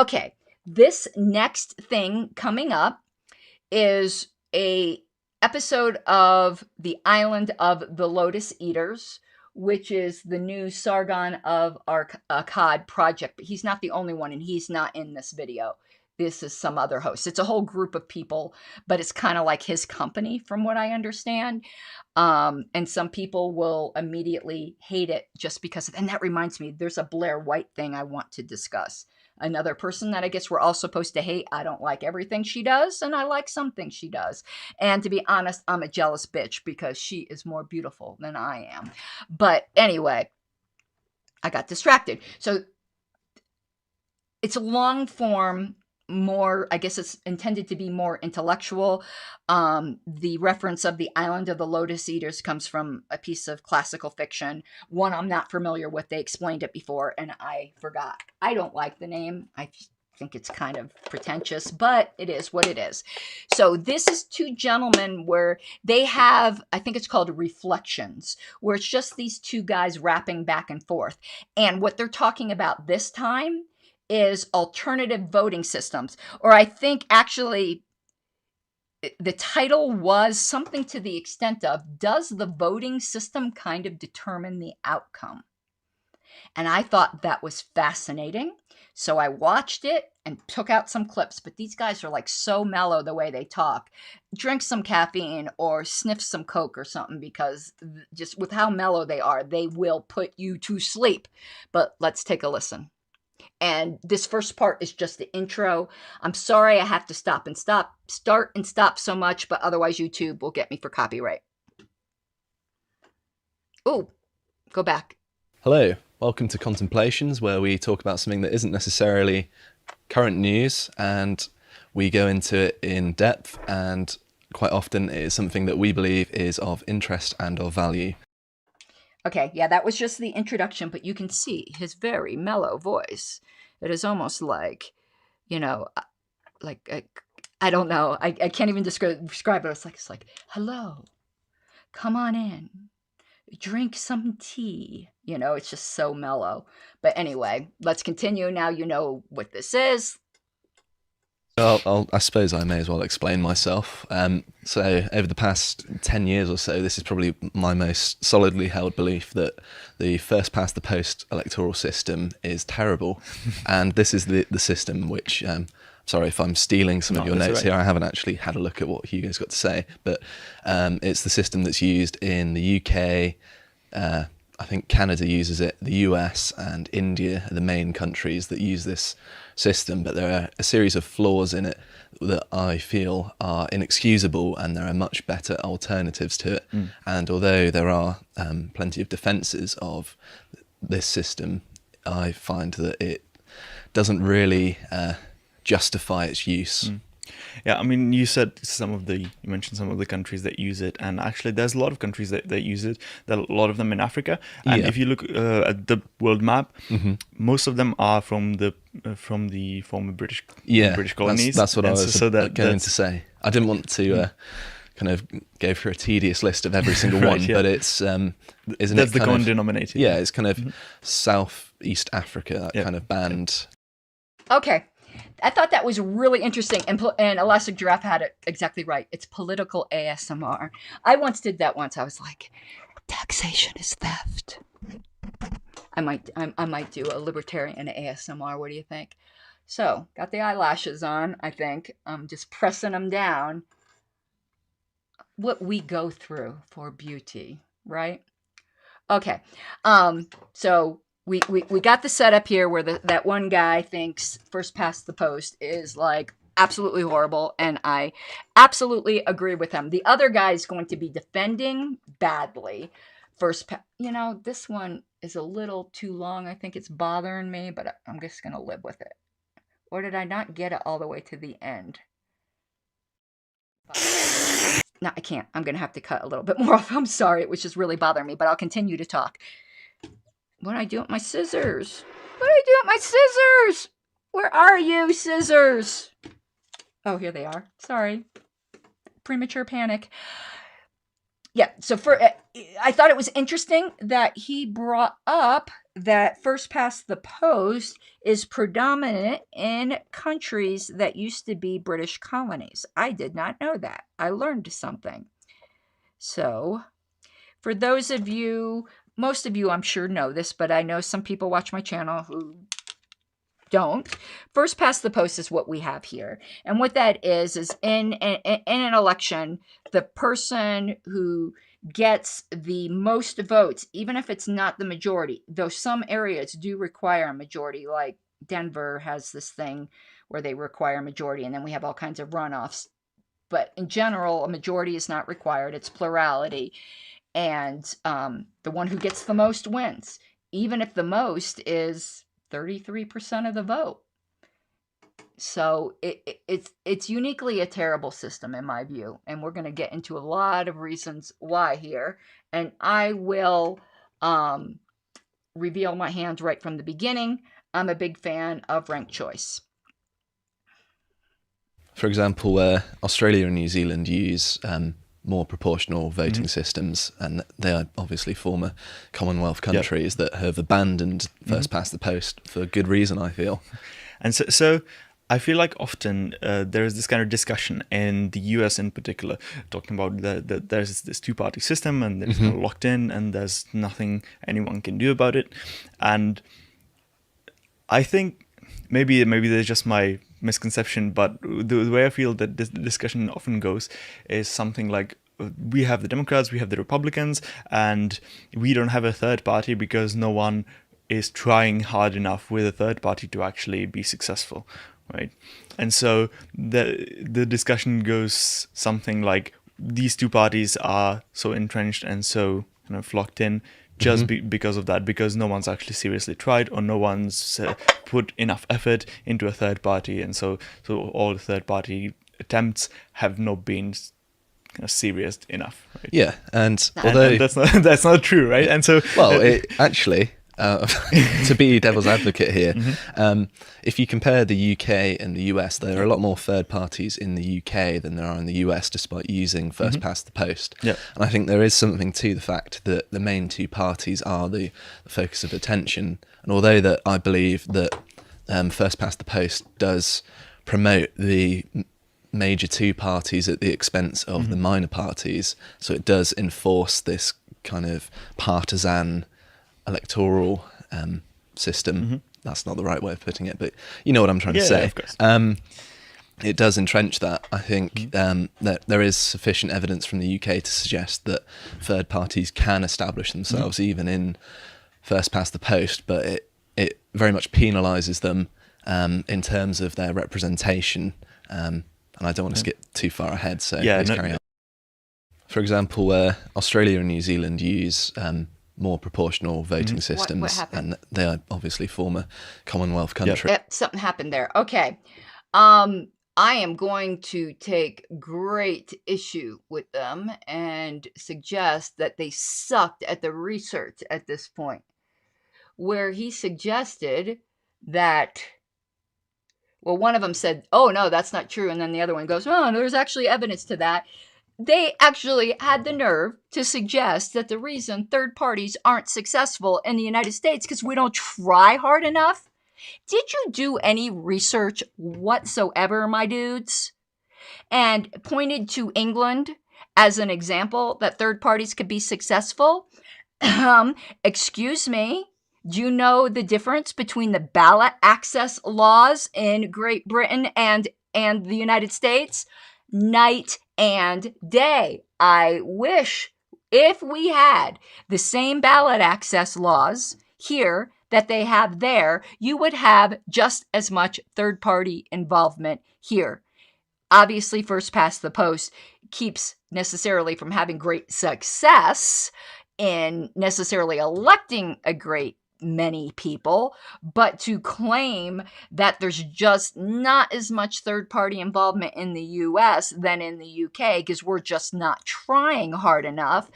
Okay, this next thing coming up is a episode of The Island of the Lotus Eaters, which is the new Sargon of Akkad project. But he's not the only one, and he's not in this video. This is some other host. It's a whole group of people, but it's kind of like his company, from what I understand. And some people will immediately hate it just because of, and that reminds me, there's a Blair White thing I want to discuss. Another person that I guess we're all supposed to hate. I don't like everything she does, and I like some things she does. And to be honest, I'm a jealous bitch because she is more beautiful than I am. But anyway, I got distracted. So it's a long form, more, I guess it's intended to be more intellectual. The reference of the Island of the Lotus Eaters comes from a piece of classical fiction, one I'm not familiar with. They explained it before and I forgot. I don't like the name. I think it's kind of pretentious, but it is what it is. So this is two gentlemen where they have, I think it's called Reflections, where it's just these two guys rapping back and forth. And what they're talking about this time is alternative voting systems, or I think actually the title was something to the extent of, does the voting system kind of determine the outcome? And I thought that was fascinating. So I watched it and took out some clips, but these guys are like so mellow the way they talk. Drink some caffeine or sniff some Coke or something, because just with how mellow they are, they will put you to sleep. But let's take a listen. And this first part is just the intro. I'm sorry I have to start and stop so much, but otherwise YouTube will get me for copyright. Oh, go back. Hello, welcome to Contemplations, where we talk about something that isn't necessarily current news, and we go into it in depth, and quite often it is something that we believe is of interest and of value. Okay, yeah, that was just the introduction, but you can see his very mellow voice. It is almost like, you know, I don't know. I can't even describe it. It's like, hello, come on in, drink some tea. You know, it's just so mellow. But anyway, let's continue. Now you know what this is. I suppose I may as well explain myself. So over the past 10 years or so, this is probably my most solidly held belief that the first past the post electoral system is terrible. And this is the system which, sorry if I'm stealing some of your notes here, I haven't actually had a look at what Hugo's got to say, but it's the system that's used in the UK, I think Canada uses it, the US and India are the main countries that use this system, but there are a series of flaws in it that I feel are inexcusable, and there are much better alternatives to it. And although there are plenty of defences of this system, I find that it doesn't really justify its use. Yeah, I mean, you mentioned some of the countries that use it, and actually there's a lot of countries that use it. There are a lot of them in Africa, and if you look at the world map, most of them are from the former British colonies. That's what I was going to say. I didn't want to kind of go through a tedious list of every single one, but it's isn't that's the common denominator. Yeah, it's kind of Southeast Africa, that kind of band. Okay. I thought that was really interesting, and Elastic Giraffe had it exactly right. It's political ASMR. I once did that once. I was like, taxation is theft. I might do a Libertarian ASMR. What do you think? So, got the eyelashes on, I think. I'm just pressing them down. What we go through for beauty, right? Okay. So we got the setup here where that one guy thinks first past the post is like absolutely horrible, and I absolutely agree with him. The other guy is going to be defending badly. This one is a little too long. I think it's bothering me, but I'm just going to live with it. Or did I not get it all the way to the end? No, I can't. I'm going to have to cut a little bit more off. I'm sorry. It was just really bothering me, but I'll continue to talk. What do I do with my scissors? What do I do with my scissors? Where are you, scissors? Oh, here they are. Sorry. Premature panic. Yeah, so I thought it was interesting that he brought up that first past the post is predominant in countries that used to be British colonies. I did not know that. I learned something. So, for those of you, most of you I'm sure know this, but I know some people watch my channel who don't. First past the post is what we have here. And what that is in an election, the person who gets the most votes, even if it's not the majority, though some areas do require a majority, like Denver has this thing where they require a majority, and then we have all kinds of runoffs. But in general, a majority is not required. It's plurality. And the one who gets the most wins, even if the most is 33% of the vote. So it's uniquely a terrible system in my view, and we're going to get into a lot of reasons why here, and I will reveal my hand right from the beginning. I'm a big fan of ranked choice. For example, Australia and New Zealand use more proportional voting systems, and they are obviously former Commonwealth countries that have abandoned first past the post for good reason, I feel. And so I feel like often there is this kind of discussion in the US in particular, talking about that there's this two-party system and it's kind of locked in and there's nothing anyone can do about it. And I think maybe there's just my misconception, but the way I feel that this discussion often goes is something like, we have the Democrats, we have the Republicans, and we don't have a third party because no one is trying hard enough with a third party to actually be successful, right? And so the discussion goes something like, these two parties are so entrenched and so kind of locked in just because of that, because no one's actually seriously tried, or no one's put enough effort into a third party, and so all the third party attempts have not been kind of serious enough, right? Yeah, and although that's not true, right? And so actually, to be devil's advocate here, if you compare the UK and the US, there are a lot more third parties in the UK than there are in the US, despite using first past the post. Yeah. And I think there is something to the fact that the main two parties are the focus of attention. And although that I believe that first past the post does promote the major two parties at the expense of the minor parties, so it does enforce this kind of partisan electoral system. That's not the right way of putting it, but you know what I'm trying to say. Yeah, of course. It does entrench that. I think that there is sufficient evidence from the UK to suggest that third parties can establish themselves even in first past the post, but it very much penalises them in terms of their representation. And I don't want to skip too far ahead, so please carry on. For example, Australia and New Zealand use more proportional voting systems, what happened? and they are obviously former Commonwealth countries. Yep, something happened there. Okay. I am going to take great issue with them and suggest that they sucked at the research at this point, where he suggested that, well, one of them said, oh, no, that's not true. And then the other one goes, oh, there's actually evidence to that. They actually had the nerve to suggest that the reason third parties aren't successful in the United States because we don't try hard enough. Did you do any research whatsoever, my dudes? And pointed to England as an example that third parties could be successful? Excuse me. Do you know the difference between the ballot access laws in Great Britain and the United States? Night and day. I wish if we had the same ballot access laws here that they have there, you would have just as much third-party involvement here. Obviously, first past the post keeps necessarily from having great success in necessarily electing a great many people, but to claim that there's just not as much third-party involvement in the US than in the UK because we're just not trying hard enough.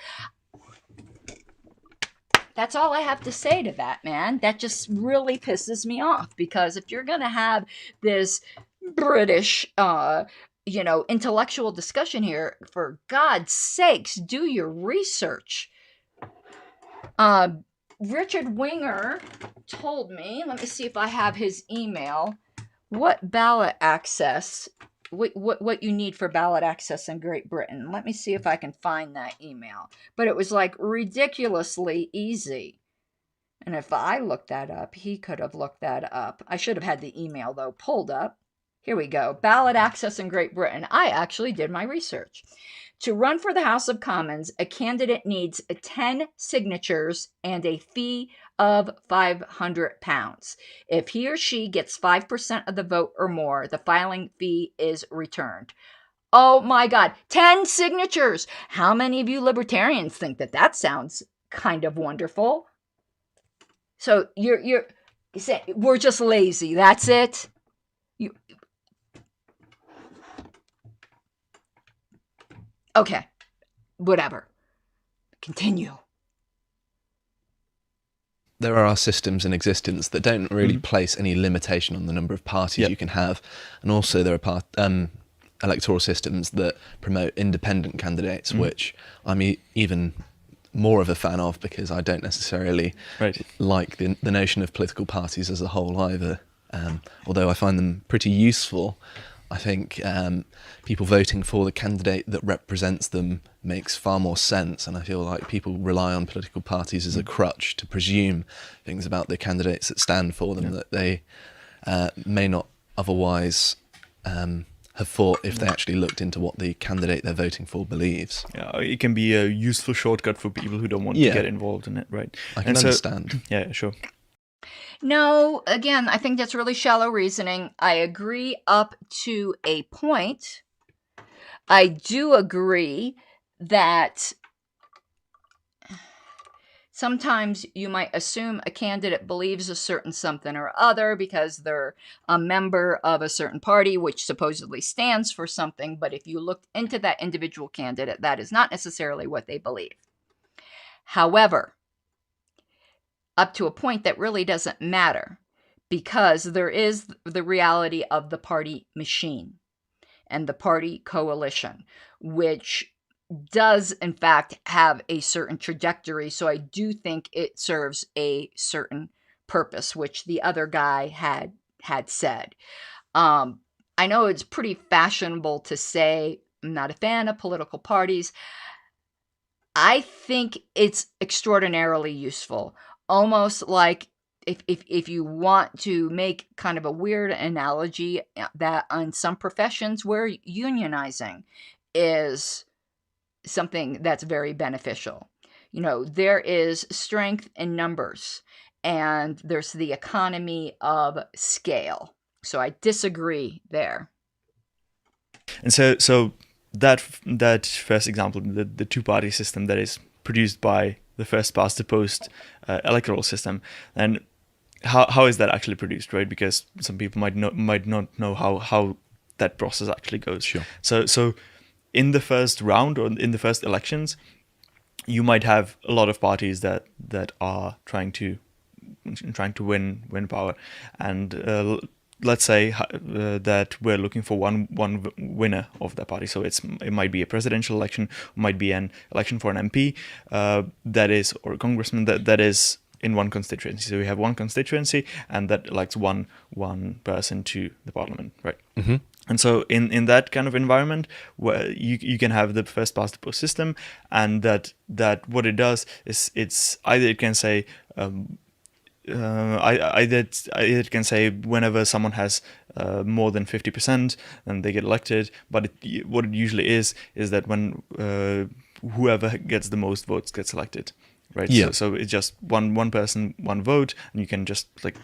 That's all I have to say to that, man. That just really pisses me off, because if you're going to have this British, intellectual discussion here, for God's sakes, do your research. Richard Winger told me, let me see if I have his email, what ballot access, what you need for ballot access in Great Britain. Let me see if I can find that email. But it was like ridiculously easy. And if I looked that up, he could have looked that up. I should have had the email, though, pulled up. Here we go. Ballot access in Great Britain. I actually did my research. To run for the House of Commons, a candidate needs 10 signatures and a fee of £500. If he or she gets 5% of the vote or more, the filing fee is returned. Oh my God, 10 signatures. How many of you libertarians think that sounds kind of wonderful? So you're saying we're just lazy. That's it. Okay, whatever. Continue. There are systems in existence that don't really place any limitation on the number of parties you can have, and also there are electoral systems that promote independent candidates, which I'm even more of a fan of, because I don't necessarily like the notion of political parties as a whole either. Although I find them pretty useful, I think people voting for the candidate that represents them makes far more sense, and I feel like people rely on political parties as a crutch to presume things about the candidates that stand for them that they may not otherwise have thought if they actually looked into what the candidate they're voting for believes. Yeah, it can be a useful shortcut for people who don't want to get involved in it, right? I can understand. Yeah, sure. No, again, I think that's really shallow reasoning. I agree up to a point. I do agree that sometimes you might assume a candidate believes a certain something or other because they're a member of a certain party, which supposedly stands for something. But if you look into that individual candidate, that is not necessarily what they believe. However, up to a point that really doesn't matter, because there is the reality of the party machine and the party coalition, which does in fact have a certain trajectory. So I do think it serves a certain purpose, which the other guy had said. I know it's pretty fashionable to say I'm not a fan of political parties. I think it's extraordinarily useful. Almost like if you want to make kind of a weird analogy, that on some professions where unionizing is something that's very beneficial. You know, there is strength in numbers and there's the economy of scale. So I disagree there. And so that first example, the two-party system that is produced by the first past the post electoral system, and how is that actually produced, right? Because some people might not know how that process actually goes. Sure. So in the first round or in the first elections, you might have a lot of parties that are trying to win power, and let's say that we're looking for one winner of that party. So it might be a presidential election, might be an election for an MP that is, or a congressman that is in one constituency. So we have one constituency, and that elects one person to the parliament, right? Mm-hmm. And so in that kind of environment, where you can have the first past the post system, and that what it does is it's either it can say either it can say whenever someone has more than 50%, then they get elected. But what it usually is that when whoever gets the most votes gets elected, right? Yeah. So it's just one person, one vote, and you can just like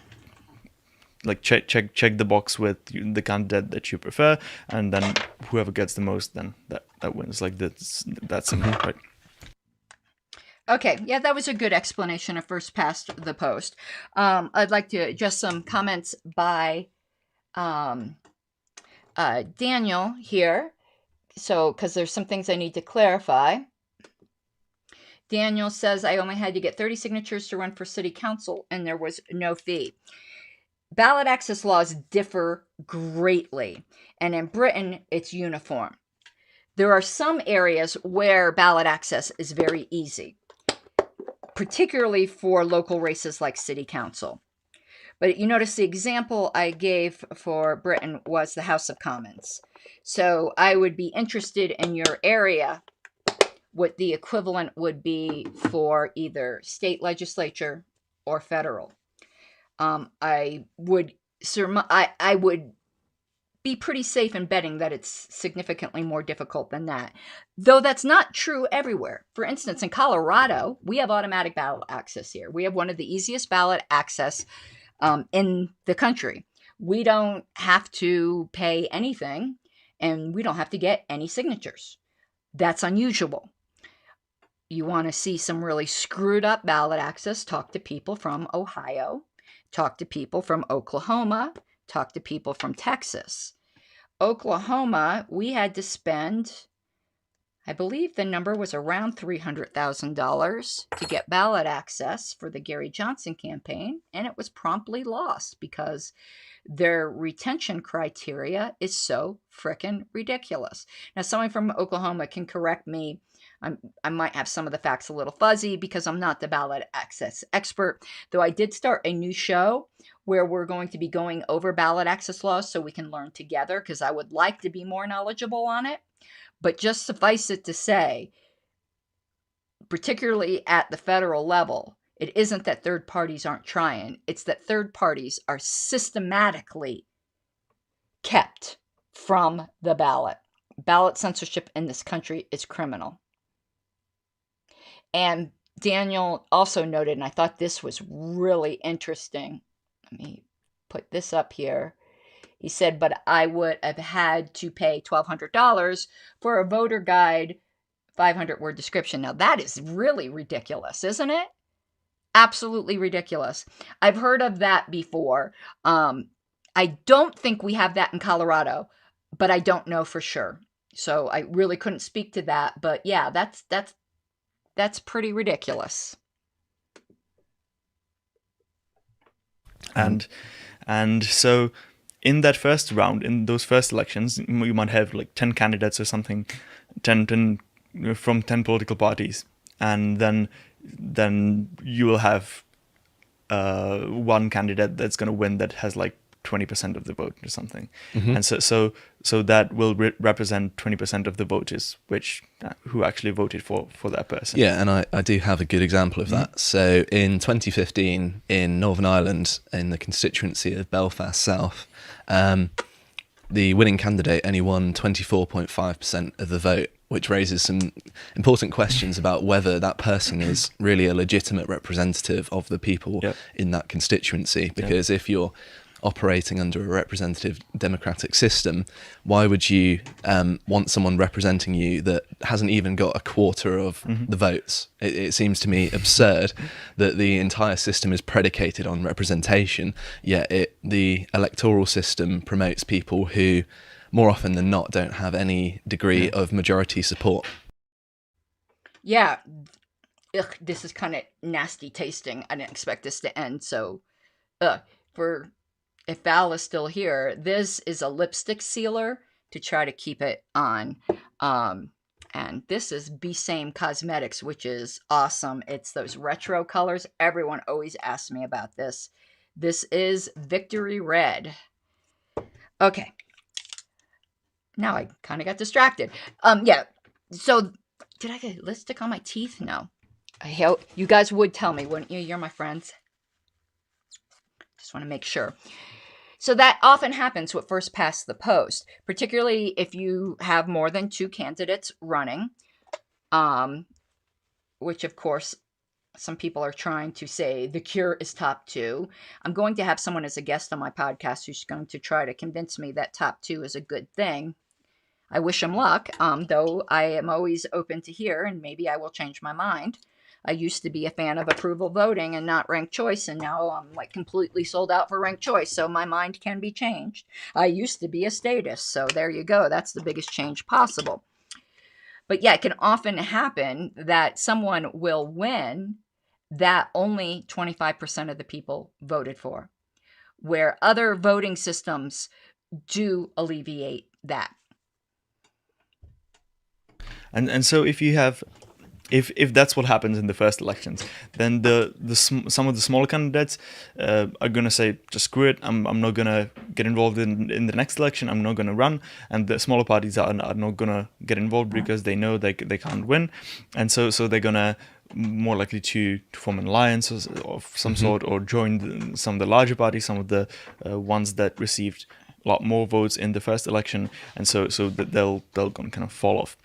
check the box with the candidate that you prefer, and then whoever gets the most, then that wins. Like that's simple, right? Okay, yeah, that was a good explanation of first past the post. I'd like to address some comments by Daniel here. So, because there's some things I need to clarify. Daniel says, I only had to get 30 signatures to run for city council, and there was no fee. Ballot access laws differ greatly, and in Britain, it's uniform. There are some areas where ballot access is very easy. particularly for local races like city council. But you notice the example I gave for Britain was the House of Commons. So I would be interested in your area what the equivalent would be for either state legislature or federal. I would be pretty safe in betting that it's significantly more difficult than that, though that's not true everywhere. For instance, in Colorado, we have automatic ballot access here. We have one of the easiest ballot access in the country. We don't have to pay anything, and we don't have to get any signatures. That's unusual. You want to see some really screwed up ballot access, talk to people from Ohio, talk to people from Oklahoma, talk to people from Texas. Oklahoma, we had to spend, I believe the number was around $300,000 to get ballot access for the Gary Johnson campaign, and it was promptly lost because their retention criteria is so frickin' ridiculous. Now, someone from Oklahoma can correct me. I might have some of the facts a little fuzzy because I'm not the ballot access expert, though I did start a new show where we're going to be going over ballot access laws so we can learn together, because I would like to be more knowledgeable on it. But just suffice it to say, particularly at the federal level, it isn't that third parties aren't trying. It's that third parties are systematically kept from the ballot. Ballot censorship in this country is criminal. And Daniel also noted, and I thought this was really interesting. Let me put this up here. He said, but I would have had to pay $1,200 for a voter guide 500-word description. Now, that is really ridiculous, isn't it? Absolutely ridiculous. I've heard of that before. I don't think we have that in Colorado, but I don't know for sure. So I really couldn't speak to that. But yeah, that's pretty ridiculous. And so in that first round, in those first elections, you might have like 10 candidates or something, 10 from 10 political parties, and then you will have one candidate that's going to win that has like 20% of the vote or something. Mm-hmm. And so that will represent 20% of the voters, who actually voted for that person. Yeah, and I do have a good example of that. So in 2015 in Northern Ireland, in the constituency of Belfast South, the winning candidate only won 24.5% of the vote, which raises some important questions about whether that person is really a legitimate representative of the people in that constituency. Because if you're operating under a representative democratic system, why would you want someone representing you that hasn't even got a quarter of the votes? It seems to me absurd that the entire system is predicated on representation, yet the electoral system promotes people who, more often than not, don't have any degree of majority support. Yeah. Ugh, this is kind of nasty tasting. I didn't expect this to end. So, if Val is still here, this is a lipstick sealer to try to keep it on. And this is B-Same Cosmetics, which is awesome. It's those retro colors. Everyone always asks me about this. This is Victory Red. Okay. Now I kind of got distracted. Yeah. So, did I get lipstick on my teeth? No. I hope you guys would tell me, wouldn't you? You're my friends. Just want to make sure. So that often happens with first past the post, particularly if you have more than 2 candidates running, which of course some people are trying to say the cure is top 2. I'm going to have someone as a guest on my podcast who's going to try to convince me that top 2 is a good thing. I wish him luck, though I am always open to hear, and maybe I will change my mind. I used to be a fan of approval voting and not ranked choice, and now I'm like completely sold out for ranked choice, so my mind can be changed. I used to be a statist, so there you go. That's the biggest change possible. But yeah, it can often happen that someone will win that only 25% of the people voted for, where other voting systems do alleviate that. And so if you have if that's what happens in the first elections, then some of the smaller candidates are gonna say, just screw it, I'm not gonna get involved in the next election, I'm not gonna run, and the smaller parties are not gonna get involved because they know they can't win, and so they're gonna more likely to form an alliance of some sort, or join some of the larger parties, some of the ones that received a lot more votes in the first election, and so that they'll kind of fall off.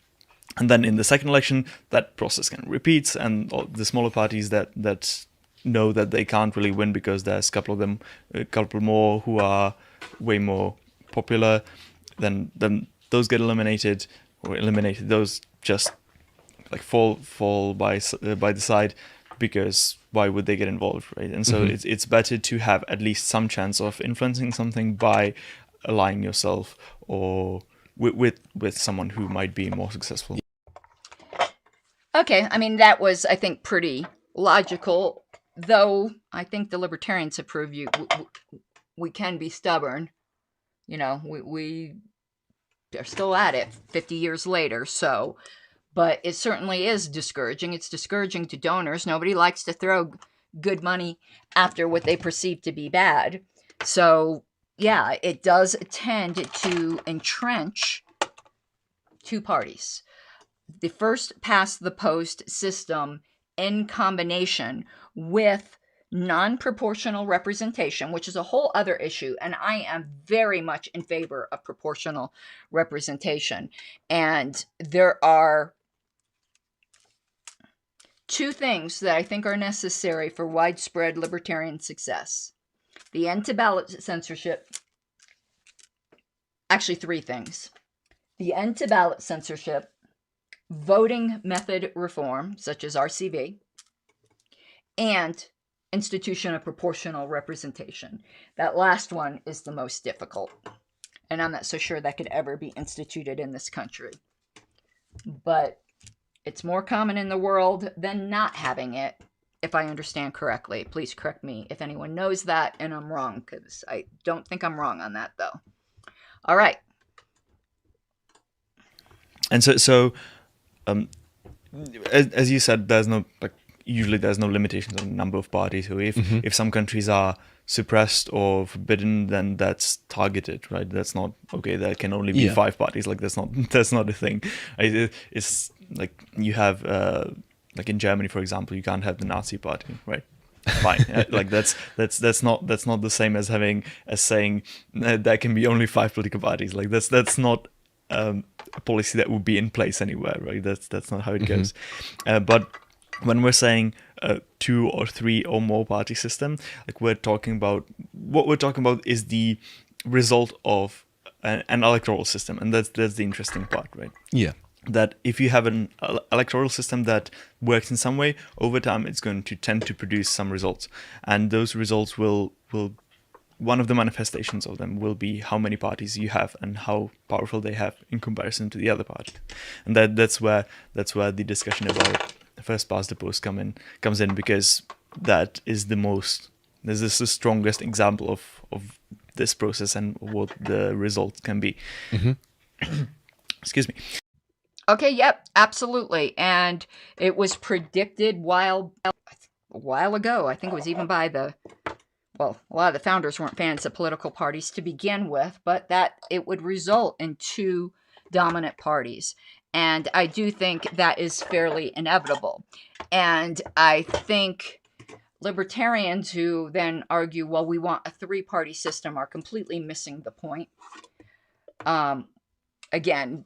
And then in the second election, that process kind of repeats, and all the smaller parties that know that they can't really win because there's a couple more who are way more popular, then those get eliminated. Those just like fall by the side, because why would they get involved, right? And so it's better to have at least some chance of influencing something by aligning yourself or with someone who might be more successful. Okay, I mean, that was, I think, pretty logical, though I think the Libertarians have proved we can be stubborn. You know, we are still at it 50 years later, so... But it certainly is discouraging. It's discouraging to donors. Nobody likes to throw good money after what they perceive to be bad. So, yeah, it does tend to entrench two parties. The first past the post system in combination with non-proportional representation, which is a whole other issue, and I am very much in favor of proportional representation. And there are two things that I think are necessary for widespread libertarian success. The end to ballot censorship. Actually, three things. The end to ballot censorship, voting method reform, such as RCV, and institution of proportional representation. That last one is the most difficult, and I'm not so sure that could ever be instituted in this country. But it's more common in the world than not having it, if I understand correctly. Please correct me if anyone knows that and I'm wrong, because I don't think I'm wrong on that, though. All right. And so as you said, there's no usually there's no limitations on the number of parties. So if some countries are suppressed or forbidden, then that's targeted, right? That's not okay. There can only be 5 parties. Like that's not a thing. It's like you have like in Germany, for example, you can't have the Nazi party, right? Fine. Like that's not the same as saying there can be only 5 political parties. Like that's not a policy that would be in place anywhere, right? That's not how it goes. But when we're saying 2 or 3 or more party system, like what we're talking about is the result of an electoral system, and that's the interesting part, right? Yeah. That if you have an electoral system that works in some way, over time it's going to tend to produce some results, and those results will one of the manifestations of them will be how many parties you have and how powerful they have in comparison to the other party. And that's where the discussion about first past the post comes in, because that is this is the strongest example of this process and what the result can be. Excuse me. Okay, yep, absolutely. And it was predicted a while ago. I think it was even by a lot of the founders weren't fans of political parties to begin with, but that it would result in 2 dominant parties. And I do think that is fairly inevitable. And I think libertarians who then argue, well, we want a 3-party system, are completely missing the point. Again,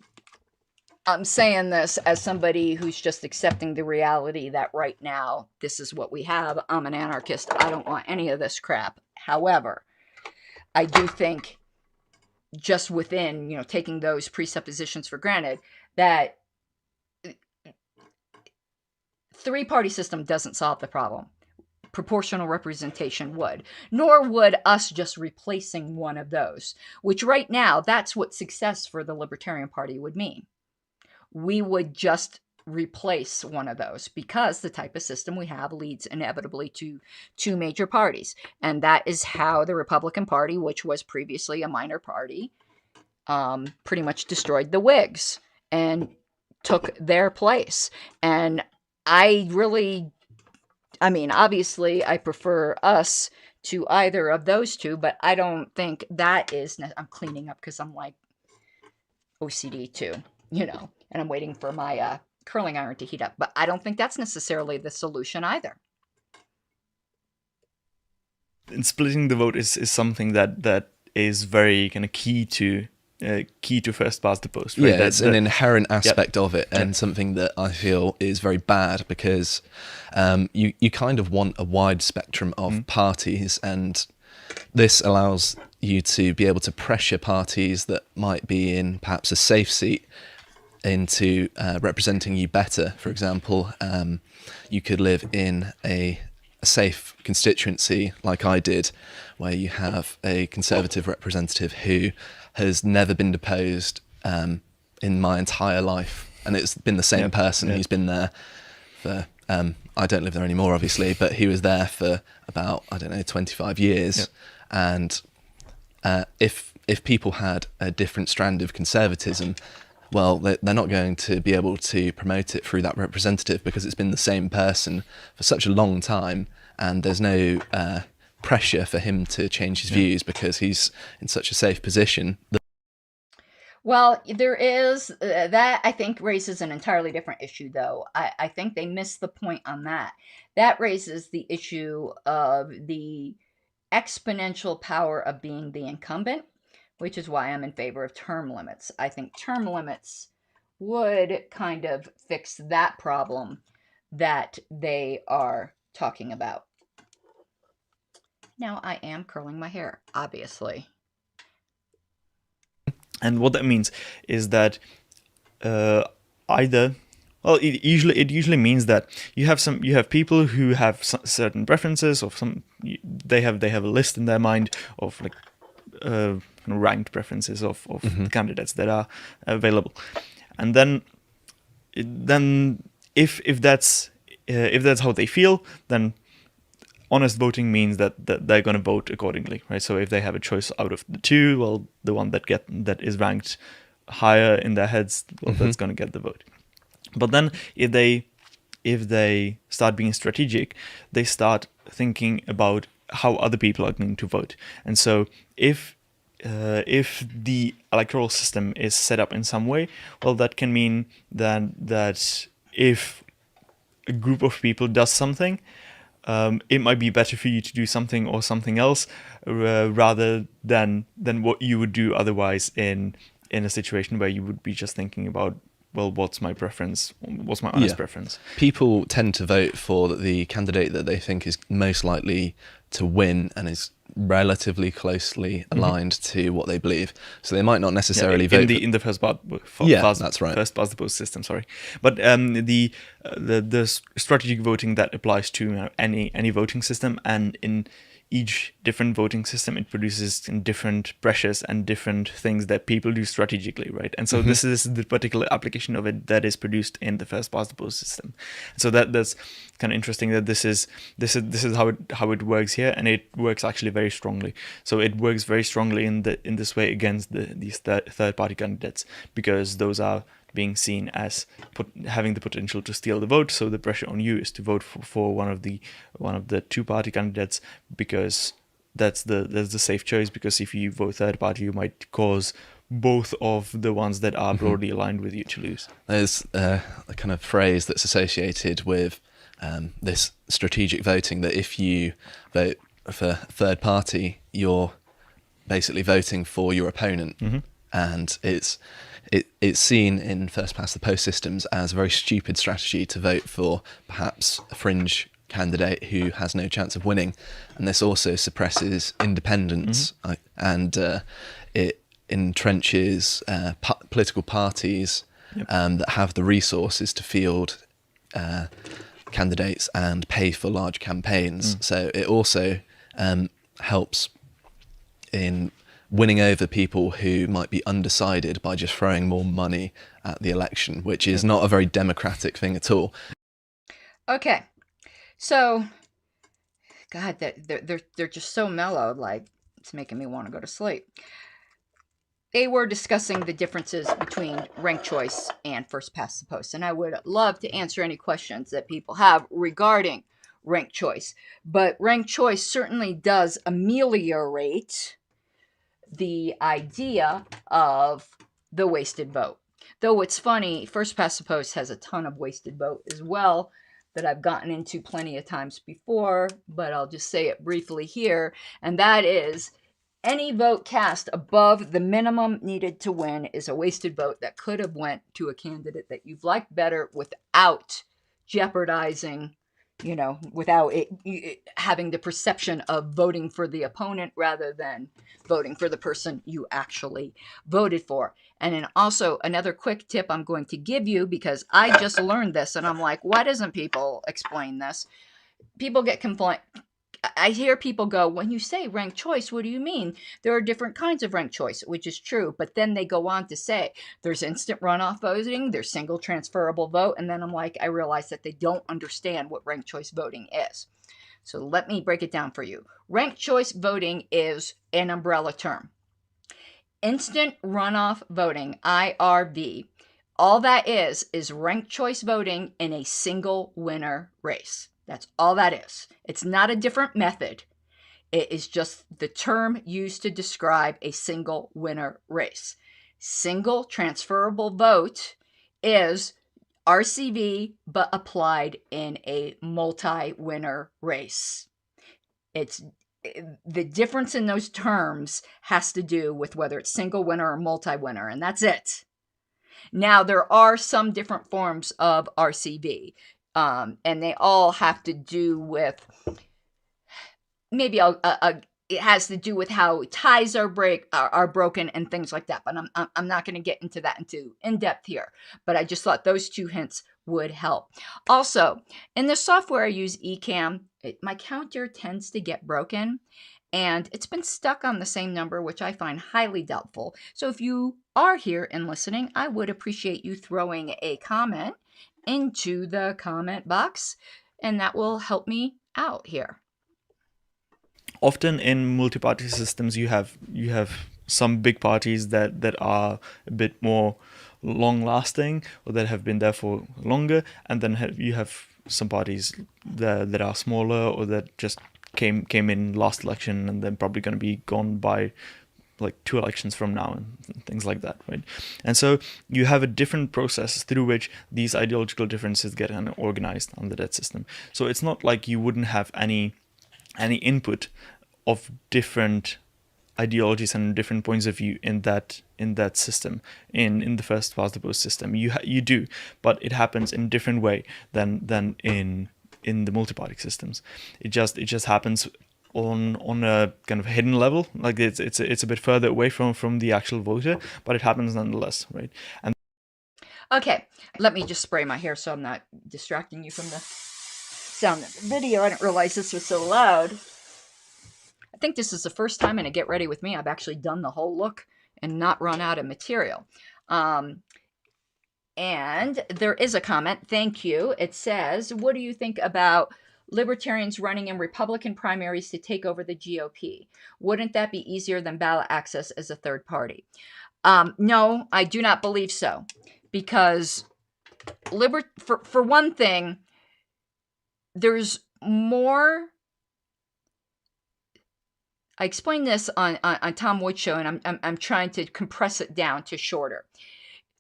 I'm saying this as somebody who's just accepting the reality that right now, this is what we have. I'm an anarchist. I don't want any of this crap. However, I do think just within, taking those presuppositions for granted, that 3-party system doesn't solve the problem. Proportional representation would, nor would us just replacing one of those, which right now, that's what success for the Libertarian Party would mean. We would just replace one of those, because the type of system we have leads inevitably to 2 major parties. And that is how the Republican Party, which was previously a minor party, pretty much destroyed the Whigs and took their place. And I really, I mean, obviously, I prefer us to either of those two, but I don't think that is. I'm cleaning up because I'm like OCD too, and I'm waiting for my curling iron to heat up. But I don't think that's necessarily the solution either. And splitting the vote is something that is very kind of key to first past the post, right? Yeah, it's an inherent aspect of it, and something that I feel is very bad, because you kind of want a wide spectrum of parties, and this allows you to be able to pressure parties that might be in perhaps a safe seat into representing you better. For example, you could live in a safe constituency like I did, where you have a Conservative representative who has never been deposed in my entire life, and it's been the same person who's been there for I don't live there anymore, obviously, but he was there for about, I don't know, 25 years. And if people had a different strand of conservatism, well, they're not going to be able to promote it through that representative, because it's been the same person for such a long time, and there's no pressure for him to change his views because he's in such a safe position. Well, there is that, I think, raises an entirely different issue, though. I think they missed the point on that. That raises the issue of the exponential power of being the incumbent, which is why I'm in favor of term limits. I think term limits would kind of fix that problem that they are talking about. Now, I am curling my hair, obviously. And what that means is that either, well, it usually means that you have people who have certain preferences, or they have a list in their mind of like ranked preferences of candidates that are available, and then if that's how they feel, then honest voting means that they're going to vote accordingly, right? So if they have a choice out of the two, well, the one that is ranked higher in their heads, well, that's going to get the vote. But then if they start being strategic, they start thinking about how other people are going to vote. And so if the electoral system is set up in some way, well, that can mean that if a group of people does something, it might be better for you to do something or something else rather than what you would do otherwise in a situation where you would be just thinking about, well, what's my preference? What's my honest preference? People tend to vote for the candidate that they think is most likely to win and is relatively closely aligned to what they believe. So they might not necessarily vote in the first part. That's right. First past the post system. Sorry, but the strategic voting that applies to any voting system, and in each different voting system, it produces different pressures and different things that people do strategically, right? And so this is the particular application of it that is produced in the first past the post system. So that's kind of interesting that this is how it works here, and it works actually very strongly. So it works very strongly in this way against these third party candidates, because those are being seen as having the potential to steal the vote. So the pressure on you is to vote for one of the two party candidates, because that's the safe choice. Because if you vote third party, you might cause both of the ones that are broadly aligned with you to lose. There's a kind of phrase that's associated with this strategic voting, that if you vote for third party, you're basically voting for your opponent. And it's seen in first past the post systems as a very stupid strategy to vote for perhaps a fringe candidate who has no chance of winning, and this also suppresses independence, and it entrenches political parties that have the resources to field candidates and pay for large campaigns. So it also helps in winning over people who might be undecided by just throwing more money at the election, which is not a very democratic thing at all. Okay, so, God, they're just so mellow, like, it's making me want to go to sleep. they were discussing the differences between ranked choice and first past the post. And I would love to answer any questions that people have regarding ranked choice. But ranked choice certainly does ameliorate the idea of the wasted vote. Though it's funny, first past the post has a ton of wasted vote as well that I've gotten into plenty of times before, but I'll just say it briefly here. And that is, any vote cast above the minimum needed to win is a wasted vote that could have went to a candidate that you've liked better without jeopardizing, without it having the perception of voting for the opponent rather than voting for the person you actually voted for. And then also another quick tip I'm going to give you, because I just learned this and I'm like, why doesn't people explain this? People get confused. I hear people go, when you say ranked choice, what do you mean? There are different kinds of ranked choice, which is true. But then they go on to say there's instant runoff voting, there's single transferable vote. And then I'm like, I realize that they don't understand what ranked choice voting is. So let me break it down for you. Ranked choice voting is an umbrella term. Instant runoff voting, IRV, all that is ranked choice voting in a single winner race. That's all that is. It's not a different method. It is just the term used to describe a single winner race. Single transferable vote is RCV, but applied in a multi-winner race. It's the difference in those terms has to do with whether it's single winner or multi-winner, and that's it. Now, there are some different forms of RCV. And they all have to do with, maybe it has to do with how ties are broken and things like that. But I'm not going to get into that in depth here. But I just thought those two hints would help. Also, in the software I use, Ecamm, my counter tends to get broken. And it's been stuck on the same number, which I find highly doubtful. So if you are here and listening, I would appreciate you throwing a comment into the comment box, and that will help me out here. Often in multi-party systems, you have some big parties that are a bit more long-lasting or that have been there for longer, and then you have some parties that are smaller or that just came in last election and then probably going to be gone by like 2 elections from now and things like that, right? And so you have a different process through which these ideological differences get organized under that system. So it's not like you wouldn't have any input of different ideologies and different points of view in that system, in the first past the post system. You do, but it happens in a different way than in the multi-party systems. It just happens on a kind of hidden level, like it's a bit further away from the actual voter, but it happens nonetheless, right? And okay, let me just spray my hair so I'm not distracting you from the sound of the video. I didn't realize this was so loud. I think this is the first time in a Get Ready With Me I've actually done the whole look and not run out of material. And there is a comment. Thank you. It says, what do you think about Libertarians running in Republican primaries to take over the GOP? Wouldn't that be easier than ballot access as a third party? No, I do not believe so. Because for one thing, there's more. I explained this on Tom Wood's show, and I'm trying to compress it down to shorter.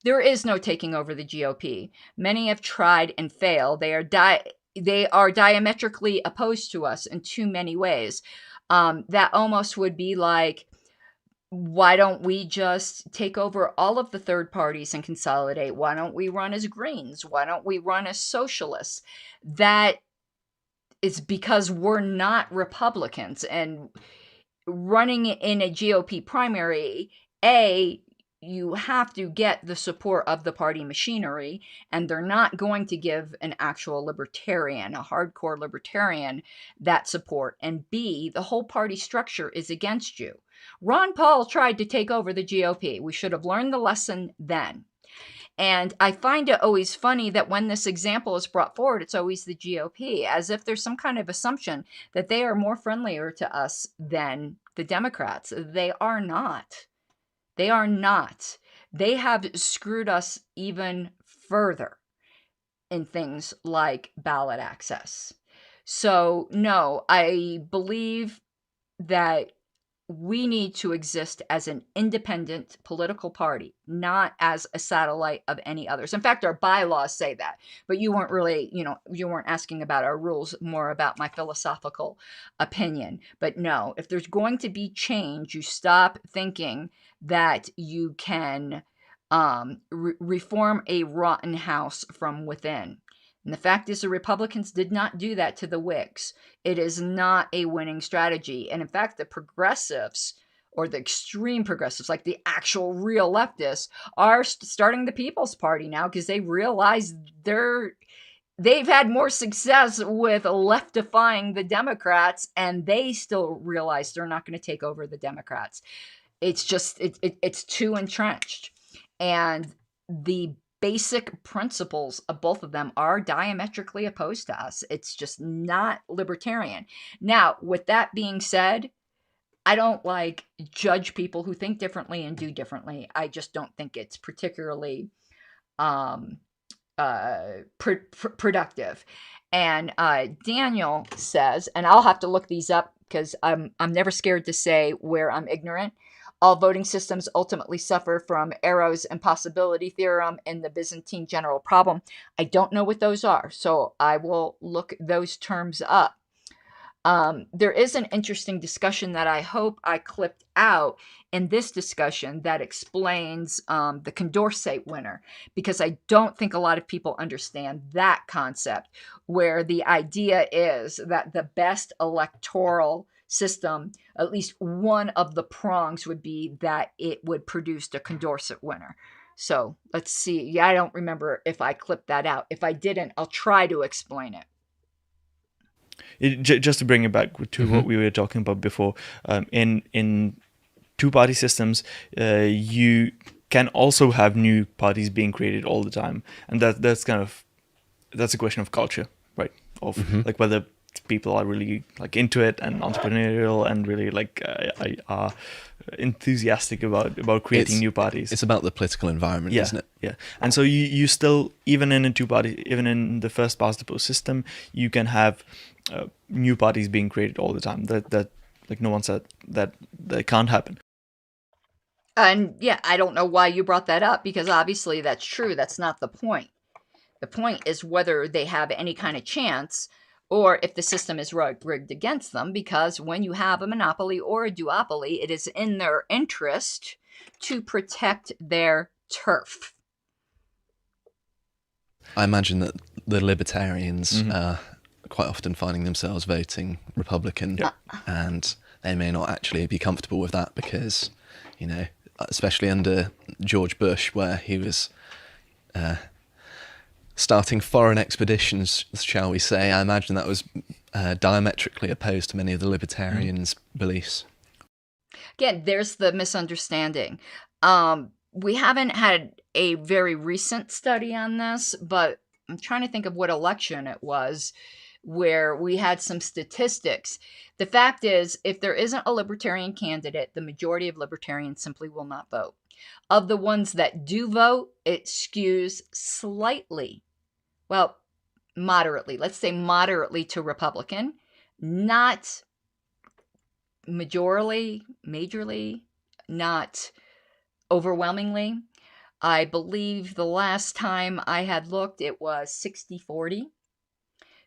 There is no taking over the GOP. Many have tried and failed. They are diametrically opposed to us in too many ways. That almost would be like, why don't we just take over all of the third parties and consolidate? Why don't we run as Greens? Why don't we run as socialists? That is because we're not Republicans. And running in a GOP primary, you have to get the support of the party machinery, and they're not going to give an actual libertarian, a hardcore libertarian, that support. And B, the whole party structure is against you. Ron Paul tried to take over the GOP. We should have learned the lesson then. And I find it always funny that when this example is brought forward, it's always the GOP, as if there's some kind of assumption that they are more friendlier to us than the Democrats. They are not. They are not. They have screwed us even further in things like ballot access. So, no, I believe that we need to exist as an independent political party, not as a satellite of any others. In fact, our bylaws say that, but you weren't really, you weren't asking about our rules, more about my philosophical opinion. But no, if there's going to be change, you stop thinking that you can reform a rotten house from within. And the fact is, the Republicans did not do that to the Whigs. It is not a winning strategy. And in fact, the progressives, or the extreme progressives, like the actual real leftists, are starting the People's Party now because they realize they've had more success with left-defying the Democrats, and they still realize they're not going to take over the Democrats. It's just, it's too entrenched. And the basic principles of both of them are diametrically opposed to us. It's just not libertarian. Now, with that being said, I don't judge people who think differently and do differently. I just don't think it's particularly productive. And Daniel says, and I'll have to look these up because I'm never scared to say where I'm ignorant. All voting systems ultimately suffer from Arrow's impossibility theorem and the Byzantine general problem. I don't know what those are, so I will look those terms up. There is an interesting discussion that I hope I clipped out in this discussion that explains the Condorcet winner, because I don't think a lot of people understand that concept, where the idea is that the best electoral system, at least one of the prongs would be that it would produce a Condorcet winner. So let's see. Yeah, I don't remember if I clipped that out. If I didn't, I'll try to explain it. Just to bring it back to what we were talking about before, in two-party systems, you can also have new parties being created all the time, and that's a question of culture, right? Of like whether people are really into it and entrepreneurial and really are enthusiastic about creating new parties. It's about the political environment, isn't it? Yeah. And so you still, even in a two-party, even in the first past the post system, you can have new parties being created all the time. That no one said that can't happen. And yeah, I don't know why you brought that up, because obviously that's true. That's not the point. The point is whether they have any kind of chance, or if the system is rigged against them, because when you have a monopoly or a duopoly, it is in their interest to protect their turf. I imagine that the Libertarians are quite often finding themselves voting Republican, and they may not actually be comfortable with that because, especially under George Bush, where he was starting foreign expeditions, shall we say, I imagine that was diametrically opposed to many of the Libertarians' beliefs. Again, there's the misunderstanding. We haven't had a very recent study on this, but I'm trying to think of what election it was where we had some statistics. The fact is, if there isn't a Libertarian candidate, the majority of Libertarians simply will not vote. Of the ones that do vote, it skews slightly, well, moderately, let's say moderately to Republican, not majorly, not overwhelmingly. I believe the last time I had looked, it was 60-40.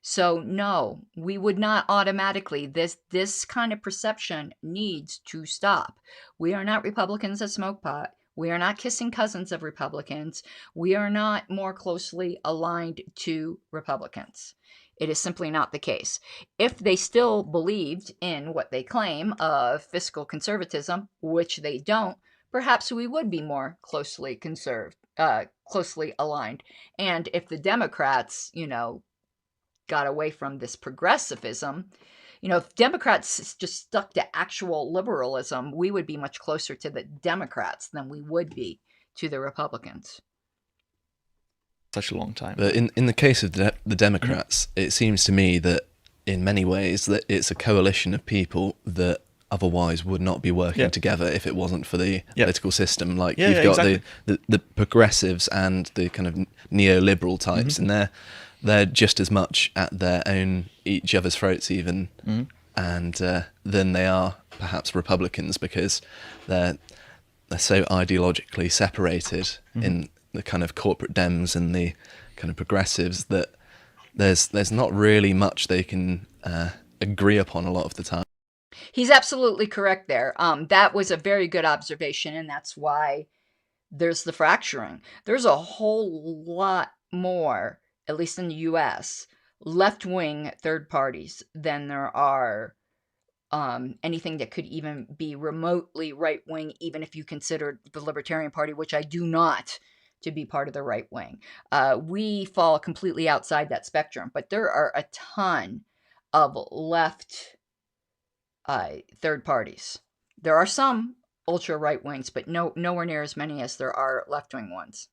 So no, we would not automatically, this kind of perception needs to stop. We are not Republicans that smoke pot. We are not kissing cousins of Republicans. We are not more closely aligned to Republicans. It is simply not the case. If they still believed in what they claim of fiscal conservatism, which they don't, perhaps we would be more closely aligned. And if the Democrats, got away from this progressivism, if Democrats just stuck to actual liberalism, we would be much closer to the Democrats than we would be to the Republicans. Such a long time. But in the case of the Democrats, it seems to me that in many ways that it's a coalition of people that otherwise would not be working together if it wasn't for the political system. Like Yeah, you've got exactly. the progressives and the kind of neoliberal types, and they're just as much at their own each other's throats even, and than they are perhaps Republicans, because they're so ideologically separated in the kind of corporate Dems and the kind of progressives that there's not really much they can agree upon a lot of the time. He's absolutely correct there. That was a very good observation, and that's why there's the fracturing. There's a whole lot more, at least in the US, left-wing third parties than there are anything that could even be remotely right-wing, even if you consider the Libertarian Party, which I do not, to be part of the right wing. We fall completely outside that spectrum, but there are a ton of left third parties. There are some ultra right wings, but nowhere near as many as there are left wing ones.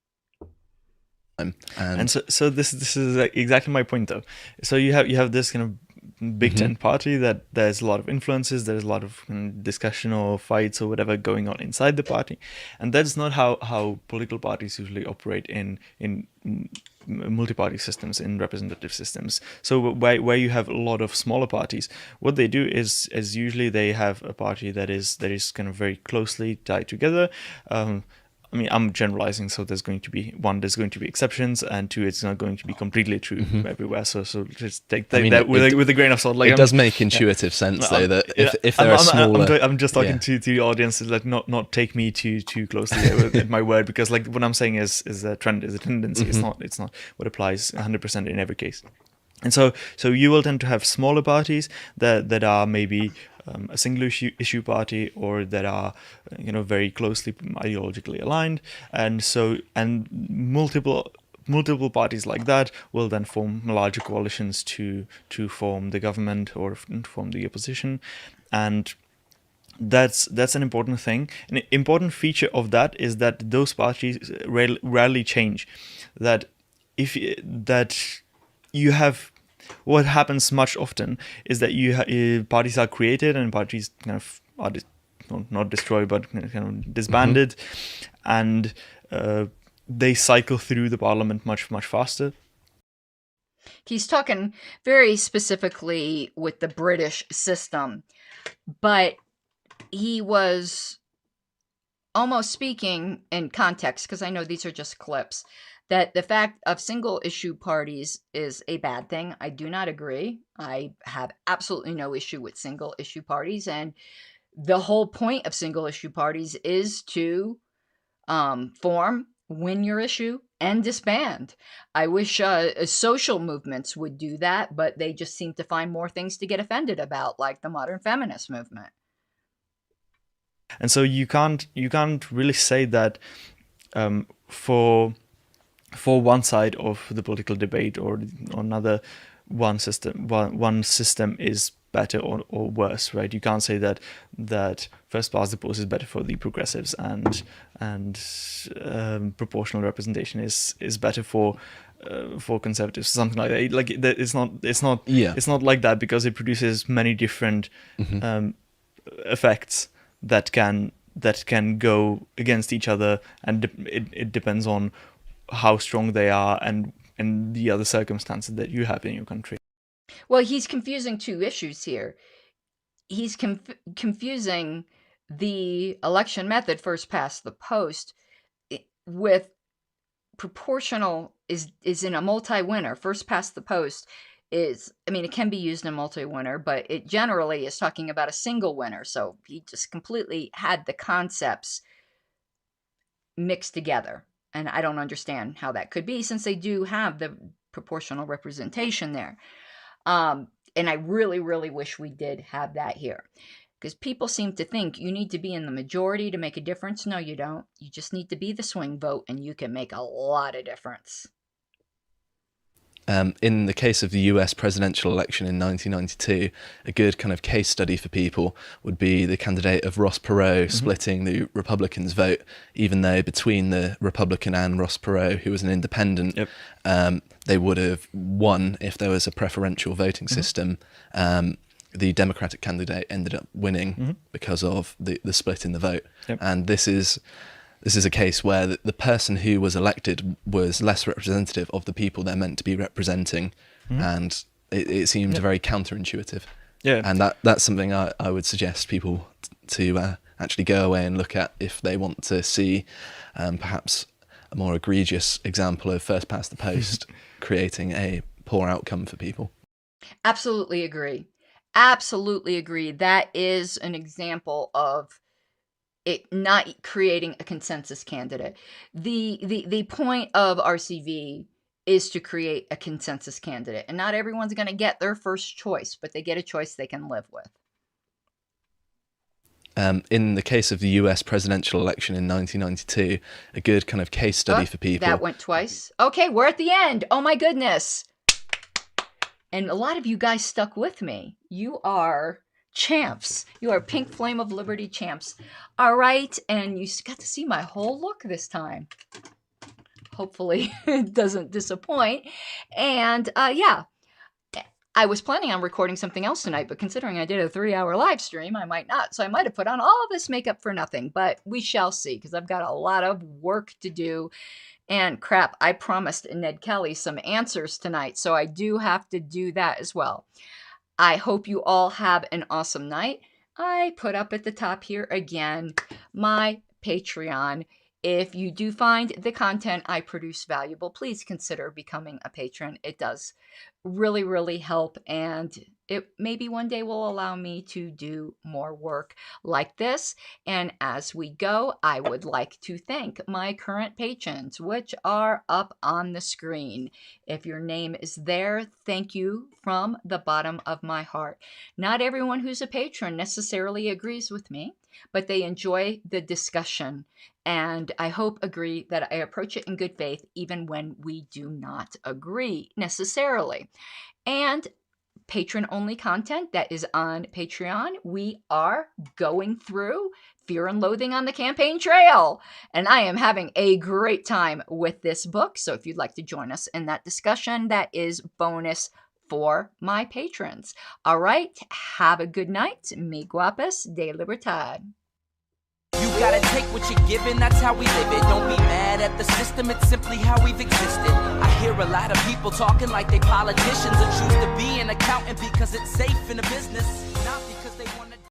And so this is exactly my point, though. So you have this kind of Big Tent party that there's a lot of influences, there's a lot of discussion or fights or whatever going on inside the party, and that's not how political parties usually operate in multi-party systems, in representative systems. So where you have a lot of smaller parties, what they do is usually they have a party that is kind of very closely tied together. I mean, I'm generalizing, so there's going to be exceptions, and two, it's not going to be completely true everywhere. So just take that with a grain of salt. Like, it does make intuitive sense, though, that if there are smaller... I'm just talking to the audience, like not take me too closely at my word, because like what I'm saying is a trend, is a tendency. It's not what applies 100% in every case. And so you will tend to have smaller parties that are maybe a single issue party, or that are very closely ideologically aligned, and multiple parties like that will then form larger coalitions to form the government or form the opposition, and that's an important thing. An important feature of that is that those parties rarely change. That you have. What happens much often is that parties are created, and parties kind of are not destroyed, but kind of disbanded, and they cycle through the parliament much faster. He's talking very specifically with the British system, but he was almost speaking in context, because I know these are just clips, that the fact of single issue parties is a bad thing. I do not agree. I have absolutely no issue with single issue parties. And the whole point of single issue parties is to form, win your issue, and disband. I wish social movements would do that, but they just seem to find more things to get offended about, like the modern feminist movement. And so you can't really say that for one side of the political debate or another, one system is better or worse, right? You can't say that first past the post is better for the progressives and proportional representation is better for conservatives, something like that. Like it's not like that, because it produces many different effects that can go against each other, and it depends on how strong they are and the other circumstances that you have in your country. Well, he's confusing two issues here. He's confusing the election method, first past the post, with proportional is in a multi-winner. First past the post is, I mean, it can be used in a multi-winner, but it generally is talking about a single winner. So he just completely had the concepts mixed together. And I don't understand how that could be, since they do have the proportional representation there. And I really, really wish we did have that here, because people seem to think you need to be in the majority to make a difference. No, you don't. You just need to be the swing vote, and you can make a lot of difference. In the case of the US presidential election in 1992, a good kind of case study for people would be the candidate of Ross Perot splitting the Republicans' vote, even though between the Republican and Ross Perot, who was an independent, they would have won if there was a preferential voting system. the Democratic candidate ended up winning because of the split in the vote. Yep. And this is a case where the person who was elected was less representative of the people they're meant to be representing, and it seemed very counterintuitive. Yeah. And that's something I would suggest people to actually go away and look at if they want to see perhaps a more egregious example of first past the post creating a poor outcome for people. Absolutely agree. Absolutely agree. That is an example of it not creating a consensus candidate. The point of RCV is to create a consensus candidate, and not everyone's going to get their first choice, but they get a choice they can live with. In the case of the US presidential election in 1992, a good kind of case study for people. That went twice. Okay, we're at the end. Oh my goodness. And a lot of you guys stuck with me. You are champs. You are Pink Flame of Liberty champs. All right, and you got to see my whole look this time. Hopefully it doesn't disappoint. And yeah, I was planning on recording something else tonight, but considering I did a 3-hour live stream, I might not. So I might have put on all this makeup for nothing, but we shall see, because I've got a lot of work to do. And crap, I promised Ned Kelly some answers tonight, so I do have to do that as well. I hope you all have an awesome night. I put up at the top here again my Patreon. If you do find the content I produce valuable, please consider becoming a patron. It does really, really help, and it maybe one day will allow me to do more work like this. And as we go, I would like to thank my current patrons, which are up on the screen. If your name is there, thank you from the bottom of my heart. Not everyone who's a patron necessarily agrees with me, but they enjoy the discussion, and I hope agree that I approach it in good faith even when we do not agree necessarily. And patron-only content that is on Patreon, we are going through Fear and Loathing on the Campaign Trail, and I am having a great time with this book, so if you'd like to join us in that discussion, that is bonus for my patrons. All right, have a good night. Mi guapas de libertad. You gotta take what you're given, that's how we live it. Don't be mad at the system, it's simply how we've existed. I hear a lot of people talking like they politicians, or choose to be an accountant because it's safe in the business.